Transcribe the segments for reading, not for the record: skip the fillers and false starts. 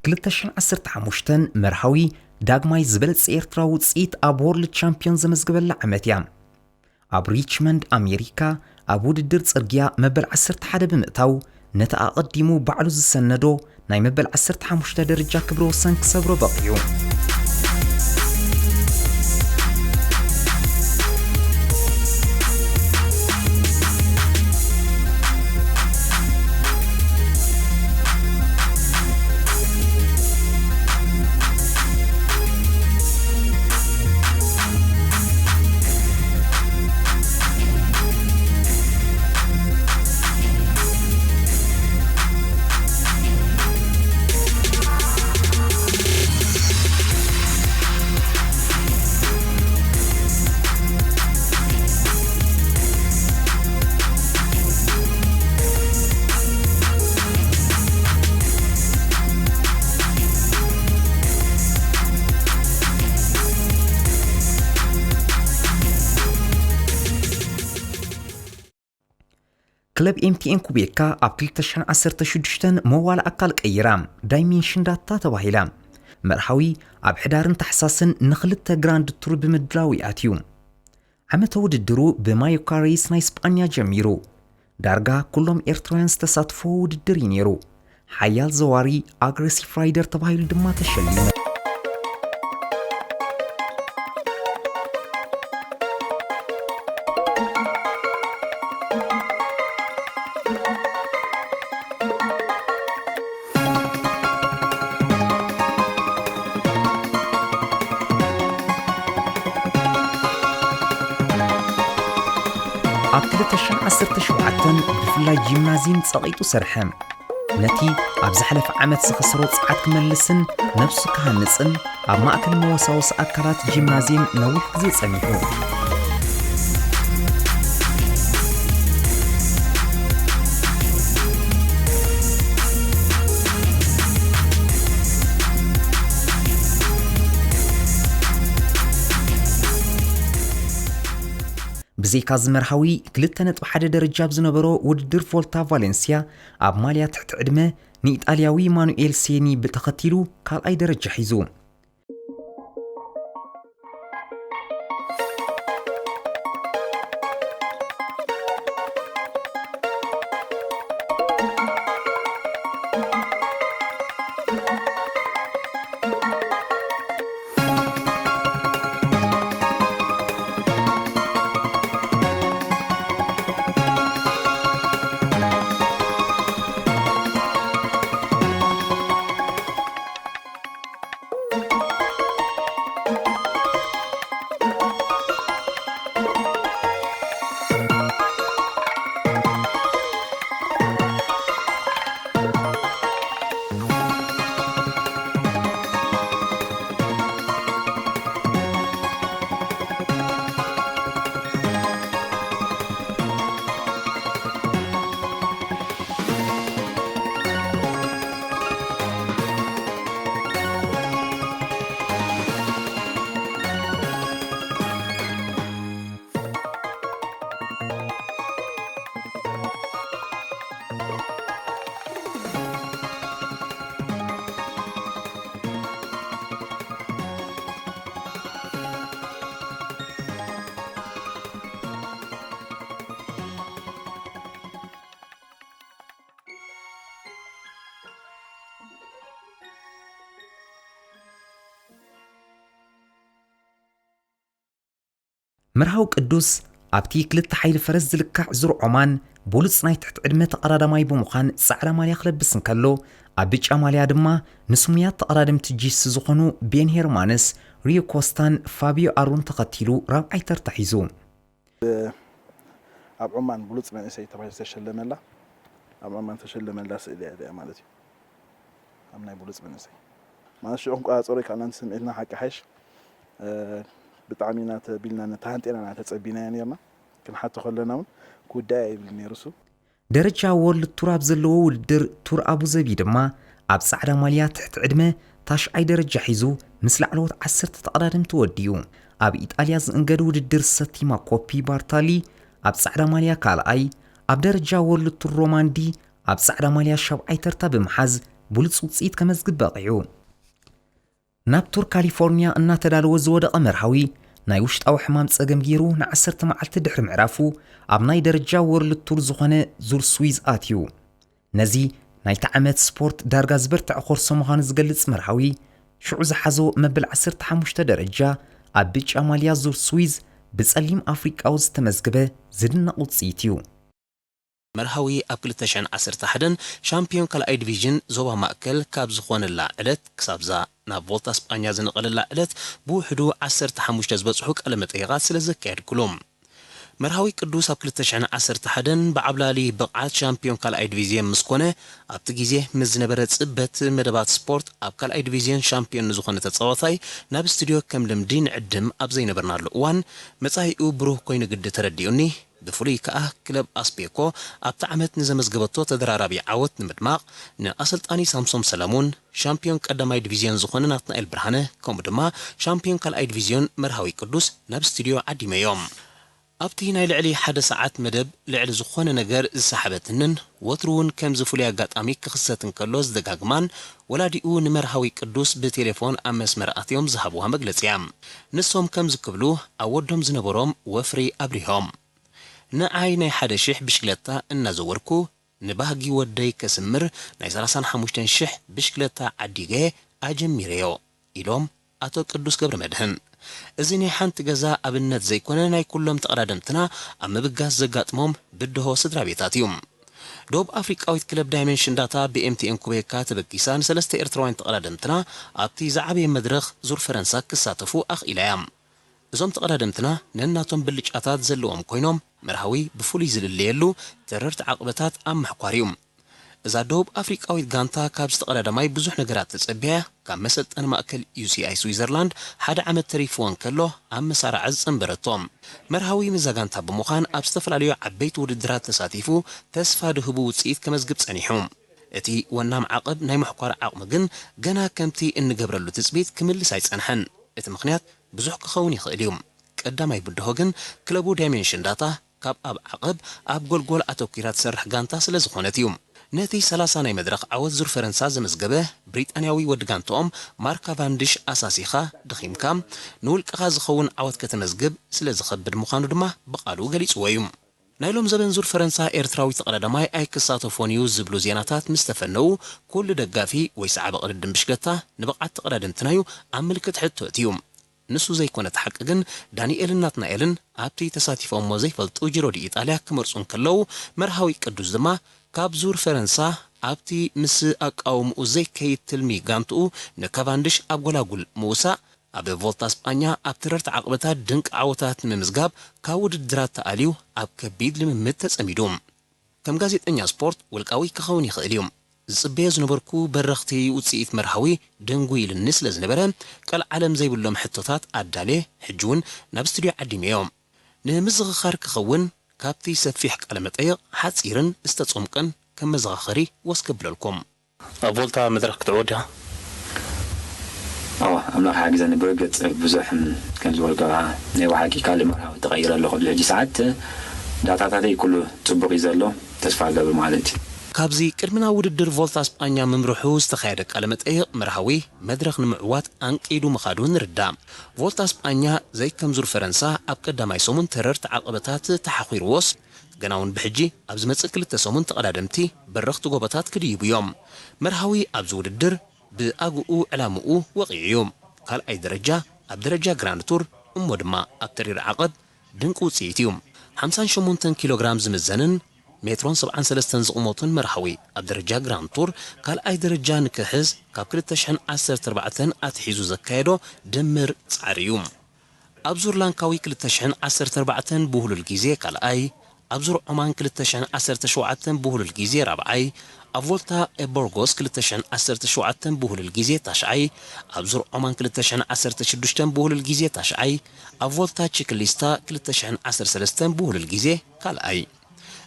كلتشن عسرت حموشتن مرحوي داغماي زبلت إيرترا وتصيت أبورل تشامبيونز مزقبل عمتيام أب ريتشموند أمريكا أبود الدرس أرجيا مبل عسرت حدا بمقتاو نتا أقدمو بعلو السندو ناي مبل عسرت حموشتا درجة كبرو سنك صبرو بقيو كلب MTN كوبيكا أبكلتشن عسرت شدشتن موال أقل قيرام دايمنشن داتا تباهيلام مرحوي أب حدارن تحساسن نخلت جراند تور بمدلاوي آتيوم عمتو وددرو بمايوكاريس نايس بانيا جميرو دارجا كلهم إيرترانس تساتفو وددرينيرو حيال زواري أغريسيف رايدر تباهيل دما تشليم أبكلتشن عسرت شوعتن بفلاي جيمنازيم صغيتو سرحم نتي أبزحلف عمت سخسروت ساعات كملسن نفسو كهنسن أب ماكل موساوس أكرات جيمنازيم نويح زي سميحو بزيكا زمرحوي كلتنت بحد درجة بزنبرو وددر فولتا فالنسيا أب ماليا تحت عدمه ني إيطالياوي مانويل سيني بتخطيلو كال أي درجة حيزو مرحو قدوس أبتي كلت حيل فرز لكع زر عمان بولس نايت تحت عدمة تقرادة ماي بمخان سعر ماليا خلب بسنكالو أبيج أماليا دما نسميات تقرادم تجيس زخنو بين هيرمانس ريو كوستان فابيو أرون تقتيلو رابعي ترتحيزو أب عمان بولس من إسي تبعي تشلم الله أب عمان تشلم الله سيدي هذا مالتي أمناي بولس من إسي ما شو أنكو أصوري كان نسمع لنا حكي حش بتعامينات بيلنا نتهانتنا نتسبينا نيرنا كن حتى خلنا كوداي بالنيرسو درجة وول التراب زلو ودر تور أبو زبي دما أب سعر ماليات تحت عدمة تاش أي درجة حيزو مثل علوت عسر تتقرارم توديو أب إيطاليا زنقدو الدر ستيما كوبي بارتالي ኣብ ጻዕዳ ማልያ ካልኣይ ኣብ ደረጃ ወርልድ ቱር ሮማንዲ ኣብ ጻዕዳ ማልያ 7ይ ተርታ ብምሓዝ ብሉጽ ውጽኢት ከመዝግብ በቂዑ ናብ ቱር ካሊፎርኒያ እናተዳለወ ዝወደቐ መርሃዊ ናይ ውሽጣዊ ሕማም ጸገም ገይሩ ን10 መዓልቲ ድሕሪ ምዕራፉ ኣብ ናይ ደረጃ ወርልድ ቱር ዝኾነ ዙር ስዊዝ ኣትዩ ነዚ ናይቲ ዓመት ስፖርት ዳርጋ ዝበርትዕ ኮርሶ ምዃኑ ዝገልጽ መርሃዊ ሽዑ ዝሓዞ መበል 15 ደረጃ ኣብ ብጫ ማልያ ዙር ስዊዝ ብጸሊም ኣፍሪቃዊ ዝተመዝገበ ዝድነቕ ውጽኢት እዩ መርሃዊ ኣብ 2011 ሻምፒዮን ካልኣይ ዲቪዥን ዞባ ማእከል ካብ ዝኾነላ ዕለት ክሳብዛ ናብ ቮልታ ስጳኛ ዝነቐለላ ዕለት ብውሕዱ 15 ዝበጽሑ ቃለ መጠይቃት ስለ ዘካየድኩሎም መርሃዊ ቅዱስ ኣብ 2011 ብዓብላሊ ብቕዓት ሻምፒዮን ካልኣይ ዲቪዥን ምስ ኮነ ኣብቲ ግዜ ምስ ዝነበረ ጽበት መደባት ስፖርት ኣብ ካልኣይ ዲቪዥን ሻምፒዮን ዝኾነ ተጻዋታይ ናብ ስቱድዮ ከም ልምዲ ንዕድም ኣብ ዘይነበርናሉ እዋን መጻኢኡ ብሩህ ኮይኑ ግዲ ተረዲኡኒ ብፍሉይ ከዓ ክለብ ኣስፔኮ ኣብቲ ዓመት ንዘመዝገበቶ ተደራራቢ ዓወት ንምድማቕ ንኣሰልጣኒ ሳምሶም ሰለሞን ሻምፒዮን ቀዳማይ ዲቪዥን ዝኾነ ናትናኤል ብርሃነ ከምኡ ድማ ሻምፒዮን ካልኣይ ዲቪዥን መርሃዊ ቅዱስ ናብ ስቱድዮ ዓዲመዮም ኣብቲ ናይ ልዕሊ 1 ሰዓት መደብ ልዕሊ ዝኾነ ነገር ዝሰሓበትንን ወትሩውን ከም ዝፍሉይ ኣጋጣሚ ክኽሰትን ከሎ ዝደጋግማን ወላዲኡ ንመርሃዊ ቅዱስ ብቴሌፎን ኣብ መስመር ኣትዮም ዝሃብዋ መግለጺያ ንሶም ከም ዝክብሉ ኣብ ወዶም ዝነበሮም ወፍሪ ኣብሪሆም ንዓይ ናይ 1,000 ብሽክለታ እናዘወርኩ ንባህጊ ወደይ ከስምር ናይ 35,000 ብሽክለታ ዓዲገ ኣጀሚረዮ ኢሎም ኣቶ ቅዱስ ገብረ መድህን እዚ ናይ ሓንቲ ገዛ ኣብነት ዘይኮነ ናይ ኩሎም ተቐዳደምትና ኣብ ምብጋስ ዘጋጥሞም ብድሆ ስድራ ቤታት እዩ ዶብ ኣፍሪቃዊት ክለብ ዳይሜንሽን ዳታ ብኤምቲኤን ኩቤካ ተበጊሳ ንሰለስተ ኤርትራውያን ተቐዳደምትና ኣብቲ ዝዓበየ መድረኽ ዙር ፈረንሳ ክሳተፉ ኣኽኢላያ እዞም ተቐዳደምትና ነናቶም ብልጫታት ዘለዎም ኮይኖም መርሃዊ ብፍሉይ ዝልለየሉ ተረርቲ ዓቕበታት ኣብ ምሕኳር እዩ እዛ ዶብ ኣፍሪቃዊት ጋንታ ካብ ዝተቐዳደማይ ብዙሕ ነገራት ተጸቢያ ካብ መሰልጠኒ ማእከል UCI ስዊዘርላንድ ሓደ ዓመት ተሪፍዎን ከሎ ኣብ መሳርዓ ዝጸንበረቶም መርሃዊ ምዛ ጋንታ ብምዃን ኣብ ዝተፈላለዩ ዓበይቲ ውድድራት ተሳቲፉ ተስፋ ድህቡ ውጽኢት ከመዝግብ ጸኒሑ እቲ ወናም ዓቕብ ናይ ምሕኳር ዓቕሚ ግን ገና ከምቲ እንገብረሉ ትጽቢት ክምልስ ኣይጸንሐን እቲ ምኽንያት ብዙሕ ክኸውን ይኽእል እዩ ቀዳማይ ብድሆ ግን ክለቡ ዳይሜንሽን ዳታ ካብ ኣብ ዓቕብ ኣብ ጎልጎል ኣተኪራ ትሰርሕ ጋንታ ስለ ዝኾነት እዩ ነቲ 30 ናይ መድረኽ ዓወት ዙር ፈረንሳ ዘመዝገበ ብሪጣንያዊ ወዲ ጋንቶኦም ማርካ ቫንዲሽ ኣሳሲኻ ድኺምካ ንውልቅኻ ዝኸውን ዓወት ከተመዝግብ ስለ ዝኸብድ ምዃኑ ድማ ብቓሉ ገሊጽዎ እዩ ናይ ሎም ዘበን ዙር ፈረንሳ ኤርትራዊ ተቐዳዳማይ ኣይክሳተፎን እዩ ዝብሉ ዜናታት ምስ ተፈነው ኩሉ ደጋፊ ወይ ሰዓበ ቅድድም ብሽክለታ ንብቕዓት ተቐዳድምትናዩ ኣብ ምልክት ሕቶት እዩ ንሱ ዘይኮነት ሓቂ ግን ዳንኤልን ናትናኤልን ኣብቲ ተሳቲፎሞ ዘይፈልጡ ጂሮ ዲ ኢጣልያ ክመርጹን ከለው መርሃዊ ቅዱስ ድማ ካብ ዙር ፈረንሳ ኣብቲ ምስ ኣቃውምኡ ዘይከይድ ትልሚ ጋንትኡ ንካቫንድሽ ኣብ ጎላጉል ምውሳእ ኣብ ቮልታ ስጳኛ ኣብ ተረርቲ ዓቕበታት ድንቂ ዓወታት ንምምዝጋብ ካብ ውድድራት ተኣልዩ ኣብ ከቢድ ልምምድ ተጸሚዱ ከም ጋዜጠኛ ስፖርት ውልቃዊ ክኸውን ይኽእል እዩ ዝጽበየ ዝነበርኩ በረኽቲ ውጽኢት መርሃዊ ደንጉይልኒ ስለ ዝነበረ ቀል ዓለም ዘይብሎም ሕቶታት ኣዳሌ ሕጂውን ናብ ስቱድዮ ዓዲመዮም ንምዝኽኻር ክኸውን ካብቲ ሰፊሕ ቃለ መጠይቕ ሓጺርን ዝተጾምቀን ከም መዘኻኸሪ ወስከብለልኩም ኣብ ቮልታ መድረኽ ክትዕወድ ዲኻ ኣምላኽ ሓጊዘኒ ብርግጽ ብዙሕ ከም ዝበልካ ናይ ዋሓቂ ካልእ መርሃዊ ተቐይረ ኣለኹ ልሕጂ ሰዓት ዳታታተይ ኩሉ ጽቡቕ እዩ ዘሎ ተስፋ ገብር ማለት እዩ ካብዚ ቅድምና ውድድር ቮልታ ስጳኛ ምምርሑ ዝተኻየደ ቃለ መጠይቕ መርሃዊ መድረኽ ንምዕዋት አንቂዱ ምኻዱ ንርዳእ ቮልታ ስጳኛ ዘይከም ዙር ፈረንሳ ኣብ ቀዳማይ ሰሙን ተረርቲ ዓቐበታት ተሓኺርዎስ ገና እውን ብሕጂ ኣብ ዝመጽእ 2 ሰሙን ተቐዳደምቲ በረኽቲ ጎቦታት ክድይቡ እዮም መርሃዊ ኣብዚ ውድድር ብኣግኡ ዕላምኡ ወቂዑ እዩ ካልኣይ ደረጃ ኣብ ደረጃ ግራንድ ቱር እሞ ድማ ኣብ ተሪር ዓቐብ ድንቂ ውጽኢት እዩ 58 ኪሎግራም ዝምዘንን ሜትሮን 73 ዝቕሞቱን መርሃዊ ኣብ ደረጃ ግራንድ ቱር ካልኣይ ደረጃ ንክሕዝ ካብ 2014 ኣትሒዙ ዘካየዶ ድምር ጻዕሪ እዩ ኣብ ዙር ላንካዊ 2014 ብሁሉል ግዜ ካልኣይ ኣብ ዙር ዑማን 2017 ብሁሉል ግዜ ራብዓይ ኣብ ቮልታ ኤቦርጎስ 2017 ብሁሉል ግዜ ታሽዓይ ኣብ ዙር ዑማን 2016 ብሁሉል ግዜ ታሽዓይ ኣብ ቮልታ ቺክሊስታ 2013 ብሁሉል ግዜ ካልኣይ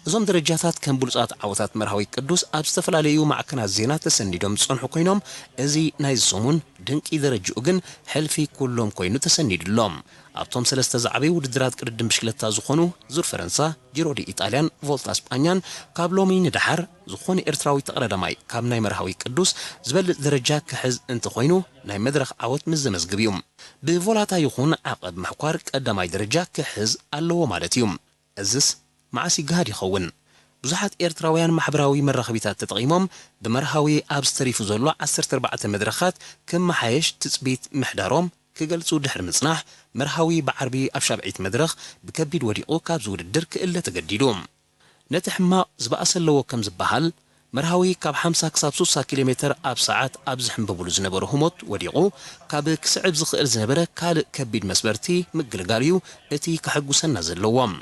እዞም ደረጃታት ከም ብሉጻት ዓወታት መርሃዊ ቅዱስ ኣብ ዝተፈላለዩ ማዕከናት ዜና ተሰኒዶም ዝጸንሑ ኮይኖም እዚ ናይ ሰሙን ድንቂ ደረጃኡ ግን ሕልፊ ኩሎም ኮይኑ ተሰኒድሎም ኣብቶም ሰለስተ ዝዓበዩ ውድድራት ቅድድም ብሽክለታ ዝኾኑ ዙር ፈረንሳ ጂሮ ዲ ኢጣልያን ቮልታ እስጳኛን ካብ ሎሚ ንድሓር ዝኾነ ኤርትራዊ ተቐዳዳማይ ካብ ናይ መርሃዊ ቅዱስ ዝበልጥ ደረጃ ክሕዝ እንተኾይኑ ናይ መድረኽ ዓወት ምስ ዘመዝግብ እዩ ብቮላታ ይኹን ዓቐብ ምሕኳር ቀዳማይ ደረጃ ክሕዝ ኣለዎ ማለት እዩ እዝስ መዓስ ይገሃድ ይኸውን ብዙሓት ኤርትራውያን ማሕበራዊ መራኸቢታት ተጠቒሞም ብመርሃዊ ኣብ ዝተሪፉ ዘሎ 14 መድረኻት ክመሓየሽ ትፅቢት ምሕዳሮም ክገልጹ ድሕሪ ምጽናሕ መርሃዊ ብዓርቢ ኣብ ሻብዒት መድረኽ ብከቢድ ወዲቑ ካብ ዝውድድር ክእለ ተገዲዱ ነቲ ሕማቕ ዝበኣሰለዎ ከም ዝበሃል መርሃዊ ካብ 50 ክሳብ 60 ኪሎ ሜትር ኣብ ሰዓት ኣብ ዝሕንበብሉ ዝነበረ ህሞት ወዲቑ ካብ ክስዕብ ዝኽእል ዝነበረ ካልእ ከቢድ መስበርቲ ምግልጋል እዩ እቲ ከሐጉሰና ዘለዎም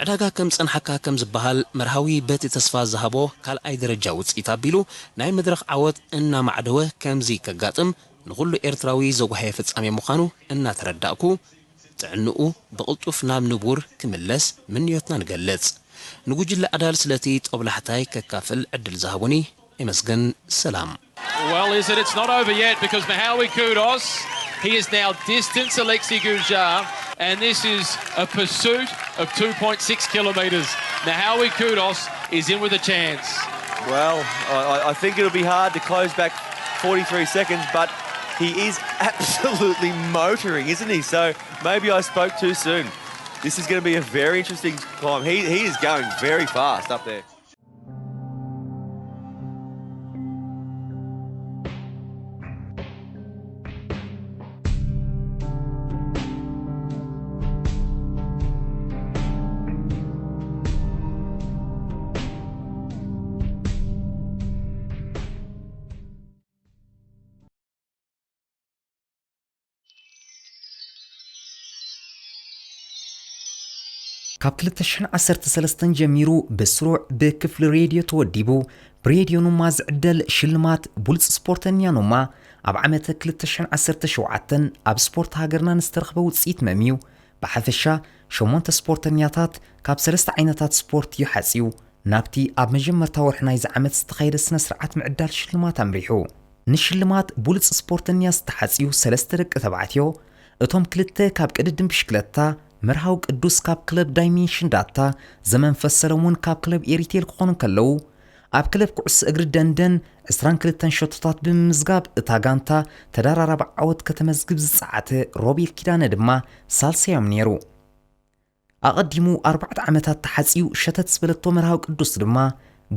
ዕዳጋ ከም ጸንሐካ ከም ዝበሃል መርሃዊ በቲ ተስፋ ዝሃቦ ካልኣይ ደረጃ ውፅኢት ኣቢሉ ናይ መድረኽ ዓወት እናማዕደወ ከምዚ ከጋጥም ንኹሉ ኤርትራዊ ዘጓሃየ ፍጻሜ ምዃኑ እናተረዳእኩ ጥዕንኡ ብቕልጡፍ ናብ ንቡር ክምለስ ምንዮትና ንገለጽ ንጉጅለ ኣዳል ስለቲ ጦብላሕታይ ከካፍል ዕድል ዝሃቡኒ ይመስገን ሰላም Well, is it? It's not over yet because Mahawi Kudos, he is now distanced Alexi Gujar, and this is a pursuit of 2.6 kilometres. Mahawi Kudos is in with a chance. Well, I think it'll be hard to close back 43 seconds, but he is absolutely motoring, isn't he? So maybe I spoke too soon. This is going to be a very interesting climb. He is going very fast up there. ካብ 2013 ጀሚሩ ብስሩዕ ብክፍሊ ሬድዮ ተወዲቡ ብሬድዮ ኑማ ዝዕደል ሽልማት ቡልጽ ስፖርተኛ ኑማ ኣብ ዓመተ 2017 ኣብ ስፖርት ሃገርና ንዝተረኸበ ውፅኢት መሚዩ ብሓፈሻ 8 ስፖርተኛታት ካብ 3 ዓይነታት ስፖርት ይሓጺዩ ናብቲ ኣብ መጀመርታ ወርሒ ናይዚ ዓመት ዝተኻየደ ስነ ስርዓት ምዕዳል ሽልማት ኣምሪሑ ንሽልማት ቡልጽ ስፖርተኛ ዝተሓጺዩ 3 ደቂ ተባዕትዮ እቶም ክልተ ካብ ቅድድም ብሽክለታ መርሃው ቅዱስ ካብ ክለብ ዳይሜንሽን ዳታ ዘመንፈስ ሰለሞን ካብ ክለብ ኤሪቴል ክኾኑ ከለው ኣብ ክለብ ኩዕሶ እግሪ ደንደን 22 ሸቶታት ብምዝጋብ እታ ጋንታ ተዳራራቢ ዓወት ከተመዝግብ ዝጸዓተ ሮቤል ኪዳነ ድማ ሳልሳዮም ነይሩ ኣቐዲሙ 4 ዓመታት ተሓጺዩ ሸተት ዝበለቶ መርሃው ቅዱስ ድማ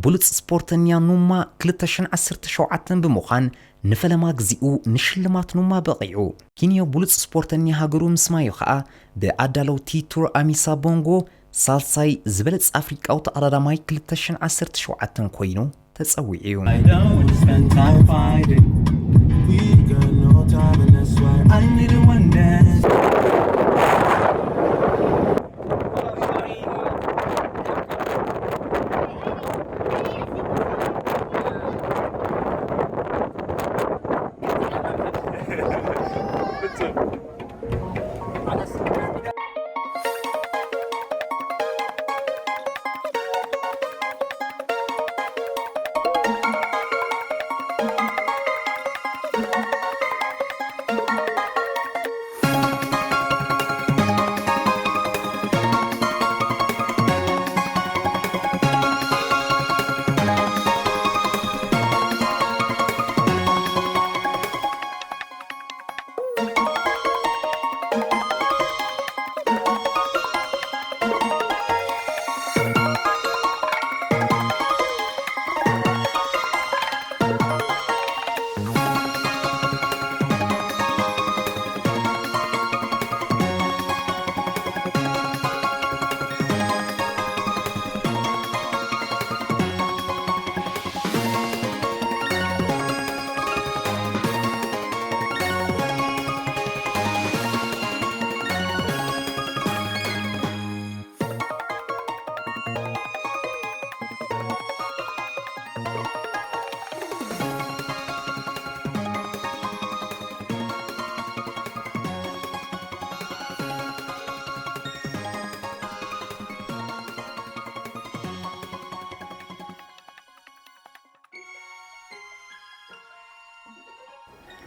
ቡልጽ ስፖርተኛ ኑማ 2017 ብምዃን ንፈለማ ግዚኡ ንሽልማት ኑማ በቂዑ ኪንዮ ቡልጽ ስፖርተኛ ሃገሩ ምስማዩ ከዓ ብኣዳለውቲ ቱር አሚሳ ቦንጎ ሳልሳይ ዝበለጽ ኣፍሪቃዊ ተቐዳዳማይ 2017 ኮይኑ ተጸዊዑ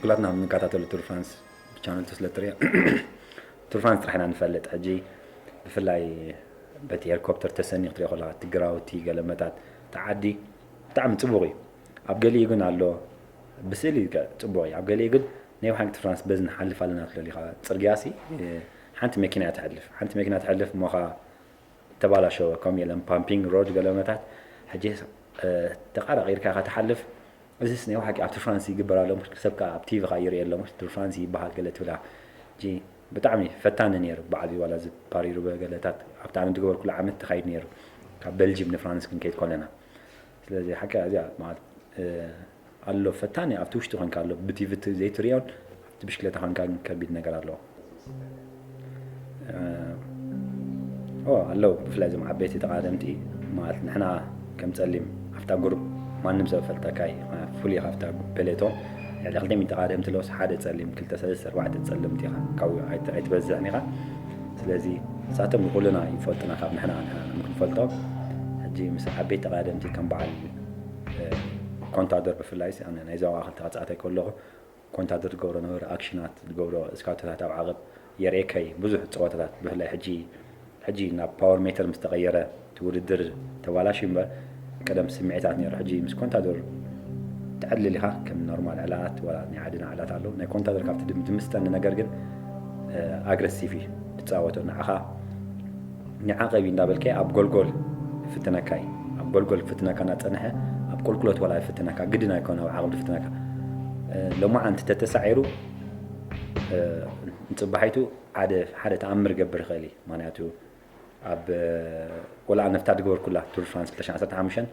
كلاتنا نكاتاتو تور فرانس channel تسلتريا تور فرانس رحنا نفلت حجي بفلاي بتي هليكوبتر تسني قطري خلا تجراوتي قلمتات تعدي تعم تبغي عبقلي يقول على بسيلي تبغي عبقلي يقول نيو حق فرانس بزن حلف على ناس اللي خا ترجاسي حنت ماكينة تحلف مخا تبالا شو كم يلم بامبينج رود قلمتات حجي تقرا غير كا تحلف بس نيو حق عبد فرانسي قبر له مش سبك عبتي غير يلا مش فرانسي بحال قالت ولا جي بتعمي فتان نير بعد ولا زد باري روبا قالتات عبتعمل تقول كل عام تخيل نير كبلجي من فرانس كن كيت كلنا ስለዚህ حكى ازيا مع قال له فتاني عبتوش تخن قال له بتي فيت زي تريون بشكلته خن كان كبيد ነገር አለው قال له بفلازم عبيتي تقادمتي ማለት نحنا كم تسلم افتا جروب ማንም ሰብ ፈልተካይ ፉሊ ኻፍታ በሌቶም ያለ ቀደም ተቃደምት ለውስ ሓደ ጸልም ክልተ ሰለስተ ኣርባዕተ ጸልምቲ ኢኻ ካው ኣይትበዝሕኒ ኢኻ ስለዚ ሳቶም ይቁልና ይፈልጥና ካብ ንሕና ንክንፈልጦ ሕጂ ምስ ዓበይቲ ተቃደምቲ ከም በዓል ኮንታደር ብፍላይስ ኣነ ናይ ዞባ ክልተ ቃጻተይ ከለኹ ኮንታደር ዝገብሮ ነበረ ኣክሽናት ዝገብሮ ስካውትታት ኣብ ዓቐብ የርእየከይ ብዙሕ ፀወታታት ብፍላይ ሕጂ ናብ ፓወር ሜተር ምስ ተቐየረ ትውድድር ተባላሽ እምበር قدم سمعتات نير حجي مس كونتادور تعلل لها كم نورمال علات ولا نعادنا علات علو نا كونتادور كافت دمستن ነገር ግን አግሬሲቭ ተጻወተው ናኻ ንዓቀቢ እንዳበልከ ኣብ ጎልጎል ፍትነካይ ኣብ ጎልጎል ፍትነካና ጸነሐ ኣብ ቆልቁሎት ወላ ፍትነካ ግድና ይኮን ኣብ ዓቅብ ፍትነካ ለማዓንት ተተሳዒሩ እንጽባሒቱ ሓደ ተኣምር ገብር ኸሊ ማንያቱ ኣብ ولا نفتا دغور كلها تور فرانس 2015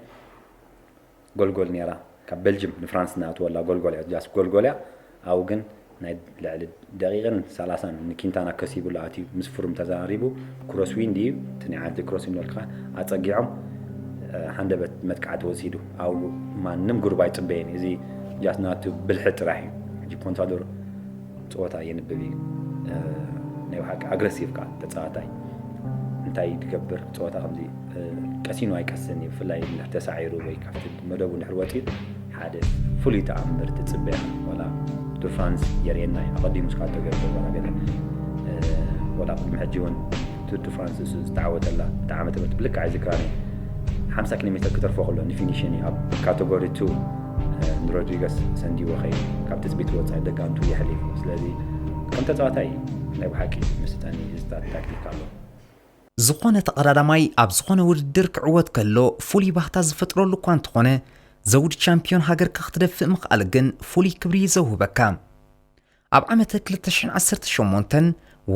ጎልጎል ኔራ ካብ በልጅም ንፍራንስ ናት ወላ ጎልጎል ያስ ጎልጎል አው ግን ናይ ለዕል ደቂቃን 30 ንኪንታና ከሲቡላ አቲ ምስፍሩም ተዛሪቡ ክሮስ ዊንዲ ትኒዓት ክሮስ ዊንዲ አጸጊዖም ሓንደበት መጥቃዕት ወሲዱ አው ማንም ጉርባይ ጽበይን እዚ ጃስ ናቱ ብልሕጥ ራሂ እጂ ኮንታዶር ጾታ የንብቢ ናይ ሓቅ አግሬሲቭ ካ ተጻታይ እንታይ ይገብር ጾታ ከምዚ ቀሲኑ አይቀስኒ ፍላይ ተሳዒሩ ወይ ካፍት መደቡ ንሕርወቲ ሓደ ፉሊ ተኣምር ትጽበያ ወላ ቱር ፍራንስ የሪና አቀዲሙ ስካቶ ገርቦ ወላ ገለ ወላ ምሕጂውን ቱር ፍራንስ ዝተዓወተላ ተዓመተ ብልክ አይዝክራኒ 50 ኪሎ ሜትር ከተርፎ ከሎ ንፊኒሽን ኣብ ካቴጎሪ 2 ሮድሪገስ ሰንዲዎ ኸይ ካብ ትጽቢት ወጻኢ ደጋንቱ ይሕሊፍ ስለዚ ከም ተጻዋታይ ናይ ብሓቂ ምስተኒ ዝታት ታክቲክ ኣሎ ዝኾነ ተቀዳዳማይ ኣብ ዝኾነ ውድድር ክዕወት ከሎ ፉሊ ባህታ ዝፈጥረሉ እኳ እንትኾነ ዘውድ ቻምፒዮን ሃገር ክትደፍእ ምኽኣል ግን ፉሊ ክብሪ ይዘውበካ ኣብ ዓመተ 2018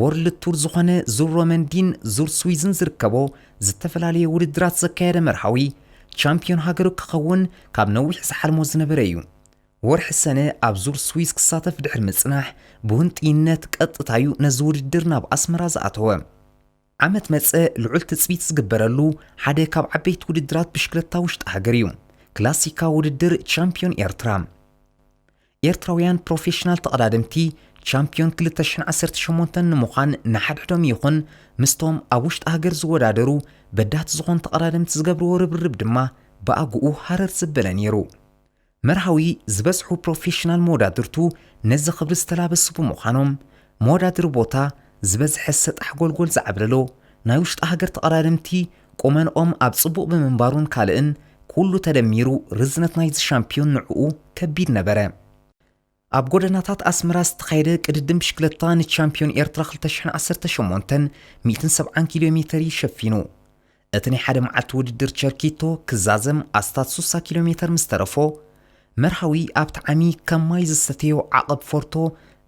ወርልድ ቱር ዝኾነ ዙር ሮመንዲን ዙር ስዊዝን ዝርከቦ ዝተፈላለየ ውድድራት ዘካየደ መርሃዊ ቻምፒዮን ሃገሩ ክኸውን ካብ ነዊሕ ዝሓልሞ ዝነበረ እዩ ወርሒ ሰነ ኣብ ዙር ስዊዝ ክሳተፍ ድሕሪ ምጽናሕ ብውንጥይነት ቀጥታዩ ነዚ ውድድር ናብ ኣስመራ ዝኣተወ ዓመት መጸ ልዑል ትጽቢት ዝግበረሉ ሓደ ካብ ዓበይቲ ውድድራት ብሽክለታ ውሽጢ ሃገር እዩ ክላሲካ ውድድር ቻምፒዮን ኤርትራውያን ፕሮፌሽናል ተቀዳደምቲ ቻምፒዮን 2018 ንምዃን ንሓድሕዶም ይኹን ምስቶም ኣብ ውሽጢ ሃገር ዝወዳደሩ በዳት ዝኾን ተቀዳደምቲ ዝገብርዎ ርብርብ ድማ ብኣግኡ ሃረር ዝበለ ነይሩ መርሃዊ ዝበዝሑ ፕሮፌሽናል መወዳድርቱ ነዚ ክብሪ ዝተላበሱ ብምዃኖም መወዳድር ቦታ ዝበዝሐ ሰጣሕ ጎልጎል ዝዓብለሎ ናይ ውሽጢ ሃገር ተቀዳደምቲ ቆመንኦም ኣብ ጽቡቕ ብምንባሩን ካልእን ኩሉ ተደሚሩ ርዝነት ናይ ሻምፒዮን ንዕኡ ከቢድ ነበረ ኣብ ጎደናታት ኣስመራ ዝተኻየደ ቅድድም ብሽክለታ ንቻምፒዮን ኤርትራ 2018 170 ኪሎ ሜትር ይሸፊኑ እቲ ናይ ሓደ መዓልቲ ውድድር ቸርኪቶ ክዛዘም ኣስታት 60 ኪሎ ሜትር ምስ ተረፎ መርሃዊ ኣብቲ ዓሚ ከማይ ዝሰተዮ ዓቐብ ፎርቶ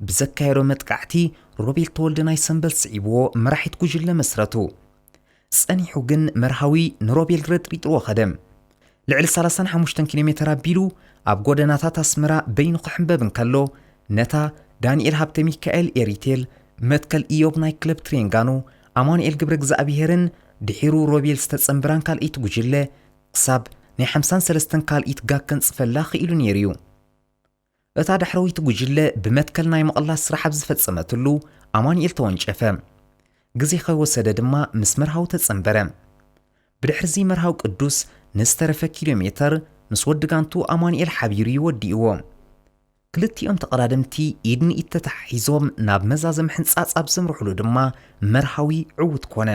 ብዘካየዶ መጥቃዕቲ ሮቤል ተወልደ ናይ ሰንበል ስዒብዎ መራሒት ጉጅለ መስረቱ ጸኒሑ ግን መርሃዊ ንሮቤል ረጥሪጥዎ ኸደም ልዕሊ 35 ኪሎ ሜትር ኣቢሉ ኣብ ጎደናታት ኣስመራ በይኑ ክሕንበብ እንከሎ ነታ ዳንኤል ሃብተ ሚካኤል ኤሪቴል መትከል ኢዮብ ናይ ክለብ ትሬንጋኖ ኣማኑኤል ግብረ እግዚአብሔርን ድሒሩ ሮቤል ዝተጸምብራን ካልኢት ጉጅለ ክሳብ ናይ 53 ካልኢት ጋከን ጽፈላ ኽኢሉ ነይሩ እዩ እታ ዳሕረዊት ጉጅለ ብመትከል ናይ መቕላስ ስራሕ ዝፈጸመትሉ ኣማኑኤል ተወንጨፈ ግዜ ኸወሰደ ድማ ምስ መርሃው ተጸምበረ ብድሕርዚ መርሃው ቅዱስ ንዝተረፈ ኪሎ ሜትር ምስ ወድጋንቱ ኣማኑኤል ሓቢሩ ይወዲእዎ ክልቲኦም ተቐዳደምቲ ኢድን ኢድ ተተሓሒዞም ናብ መዛዘም ሕንጻጽ ኣብ ዘምርሕሉ ድማ መርሃዊ ዕውት ኮነ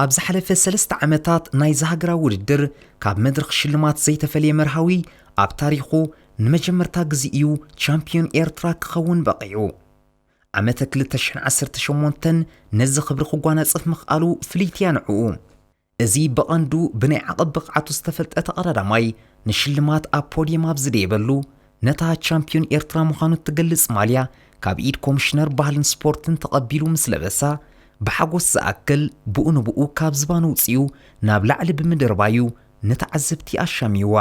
ኣብ ዝሓለፈ 3 ዓመታት ናይ ሃገራዊ ውድድር ካብ መድረኽ ሽልማት ዘይተፈልየ መርሃዊ ኣብ ታሪኹ ንመጀመርታ ግዜ እዩ ቻምፒዮን ኤርትራ ክኸውን በቂዑ ዓመተ 2018 ነዚ ክብሪ ክጓናጽፍ ምኽኣሉ ፍልይቲ ያንዕኡ እዚ በቐንዱ ብናይ ዓቐብ ብቕዓቱ ዝተፈልጠ ተቐዳዳማይ ንሽልማት ኣብ ፖድየም ኣብ ዝደየበሉ ነታ ቻምፒዮን ኤርትራ ምዃኑ ትገልጽ ማልያ ካብ ኢድ ኮሚሽነር ባህልን ስፖርትን ተቐቢሉ ምስ ለበሳ ብሓጎስ ዝኣክል ብኡ ንብኡ ካብ ዝባኑ ውፅኡ ናብ ላዕሊ ብምድርባዩ ንተዓዘብቲ ኣሻሚዋ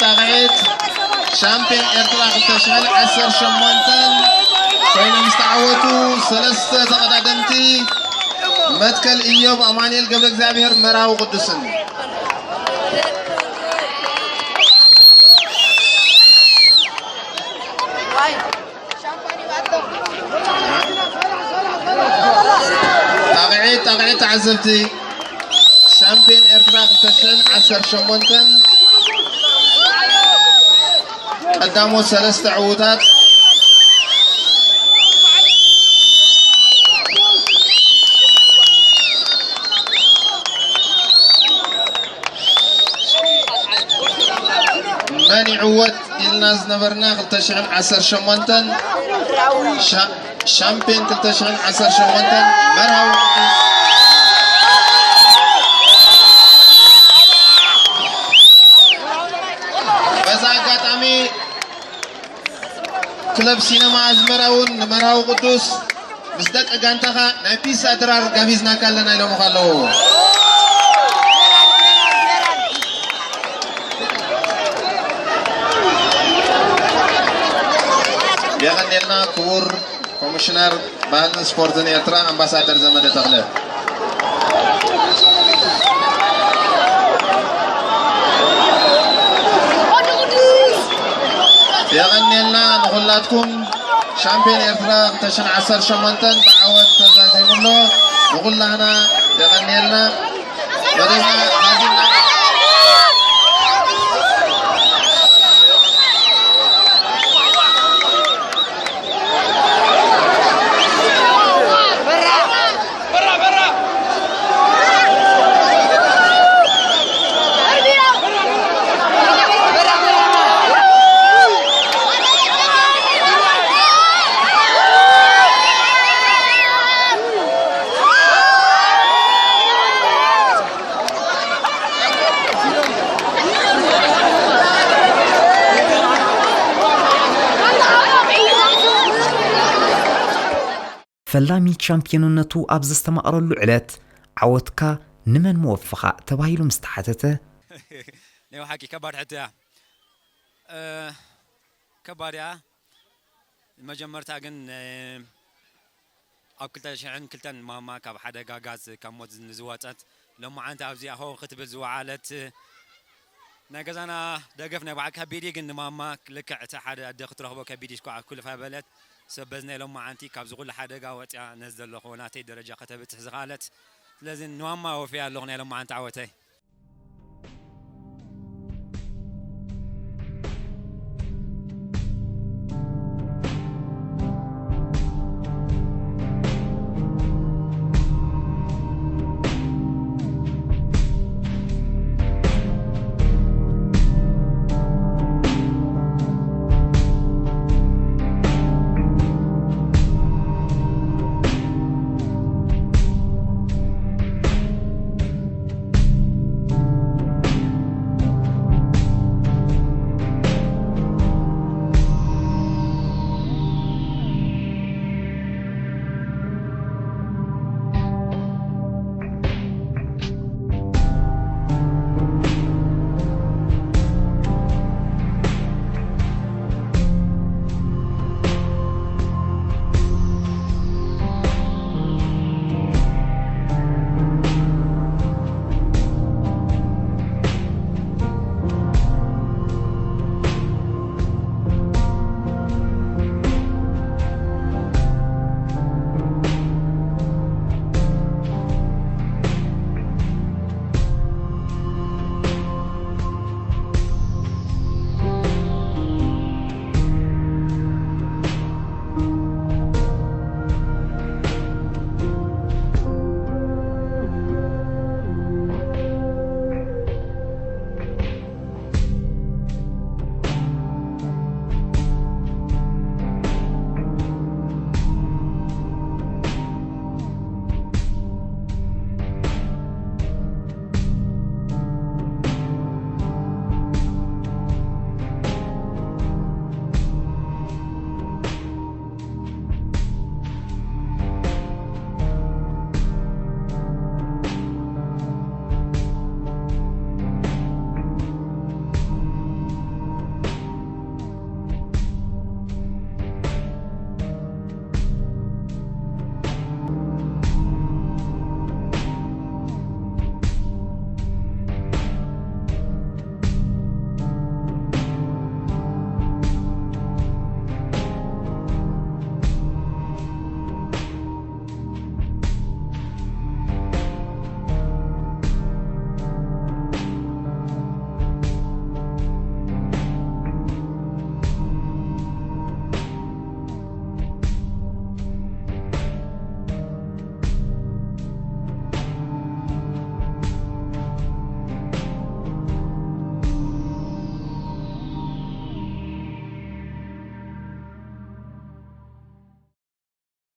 ታግዒት ሻምፒዮን ኤርትራ 2018 ኮይኖም ዝተዓወቱ 3 ተቐዳደምቲ መትከል ኢዮብ ኣማኑኤል ገብረ እግዚአብሔር መራዊ ቅዱስን ታግዒት ተዓዘብቲ ሻምፒዮን ኤርትራ 2018 ቀዳሞት 3 ዕውታት من عوت إلنا زنبرنا 2018 شامبيون 2018 مرهو بزاقاتامي كلب سينما أزمراون مرهو قدوس مصدق أغانتها نايبيس أدرار قابيزنا كالنا إلو مخالو يغنيلنا كور كوميشنر بان سبورتن إيرترا أمباسادر زمد تغلب يغنيلنا نقولاتكم شامبيون إيرترا 2018 بعوض تزازيم الله نقول لنا يغنيلنا بدنا هذه فلامي ቻምፒዮንነቱ ኣብ ዝተማቐረሉ ዕለት ዓወትካ ንመን መወፈኻ ተባሂሉ ምስተሓተተ نيو حكي كبار حتى كبار يا مجمرتا جن أو كلتا شعن كلتن ماما كاب حدا جاز كموت نزواتات لما أنت أبزي أهو ختب الزوالات نجزنا دقفنا بعد كبيري جن ماما لك حدا دخت رهبة كبيري شكوا كل فبلت سبزنا لما أنتي كاب زغل حدا جاوت نزل لخوناتي درجة كتبت زغالت لازم نوما وفيها اللغنية لما أنت عوتي